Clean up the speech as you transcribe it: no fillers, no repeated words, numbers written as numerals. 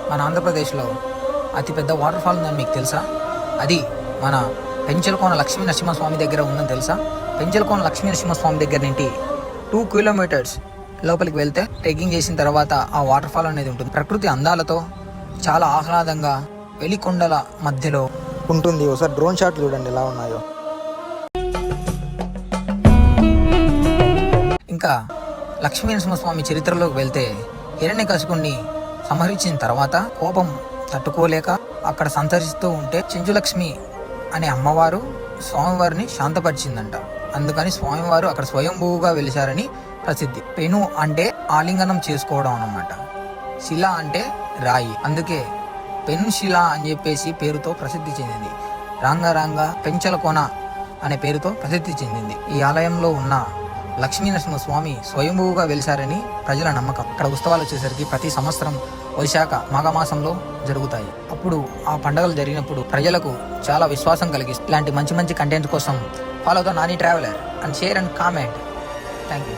మన ఆంధ్రప్రదేశ్లో అతిపెద్ద వాటర్ ఫాల్ ఉందని మీకు తెలుసా? అది మన పెంచలకోన లక్ష్మీ నరసింహస్వామి దగ్గర ఉందని తెలుసా? పెంచలకోన లక్ష్మీ నరసింహస్వామి దగ్గర నుండి 2 కిలోమీటర్స్ లోపలికి వెళ్తే ట్రెక్కింగ్ చేసిన తర్వాత ఆ వాటర్ ఫాల్ అనేది ఉంటుంది. ప్రకృతి అందాలతో చాలా ఆహ్లాదంగా వెలికొండల మధ్యలో ఉంటుంది. ఒకసారి డ్రోన్ షాట్ చూడండి ఎలా ఉన్నాయో. ఇంకా లక్ష్మీ నరసింహస్వామి చరిత్రలోకి వెళ్తే హిరణ్యకశిపుణ్ణి సంహరించిన తర్వాత కోపం తట్టుకోలేక అక్కడ సంతరిస్తూ ఉంటే చెంచులక్ష్మి అనే అమ్మవారు స్వామివారిని శాంతపరిచిందంట. అందుకని స్వామివారు అక్కడ స్వయంభూగా వెలిశారని ప్రసిద్ధి. పెను అంటే ఆలింగనం చేసుకోవడం అన్నమాట. శిల అంటే రాయి, అందుకే పెను శిల అని చెప్పేసి పేరుతో ప్రసిద్ధి చెందింది. రాంగ పెంచలకోన అనే పేరుతో ప్రసిద్ధి చెందింది. ఈ ఆలయంలో ఉన్న లక్ష్మీ నరసింహస్వామి స్వయంభూగా వెలిశారని ప్రజల నమ్మకం. ఇక్కడ ఉత్సవాలు వచ్చేసరికి ప్రతి సంవత్సరం వైశాఖ మాఘమాసంలో జరుగుతాయి. అప్పుడు ఆ పండుగలు జరిగినప్పుడు ప్రజలకు చాలా విశ్వాసం కలిగిస్తుంది. ఇలాంటి మంచి కంటెంట్ కోసం follow the Nani traveller and share and comment. Thank you.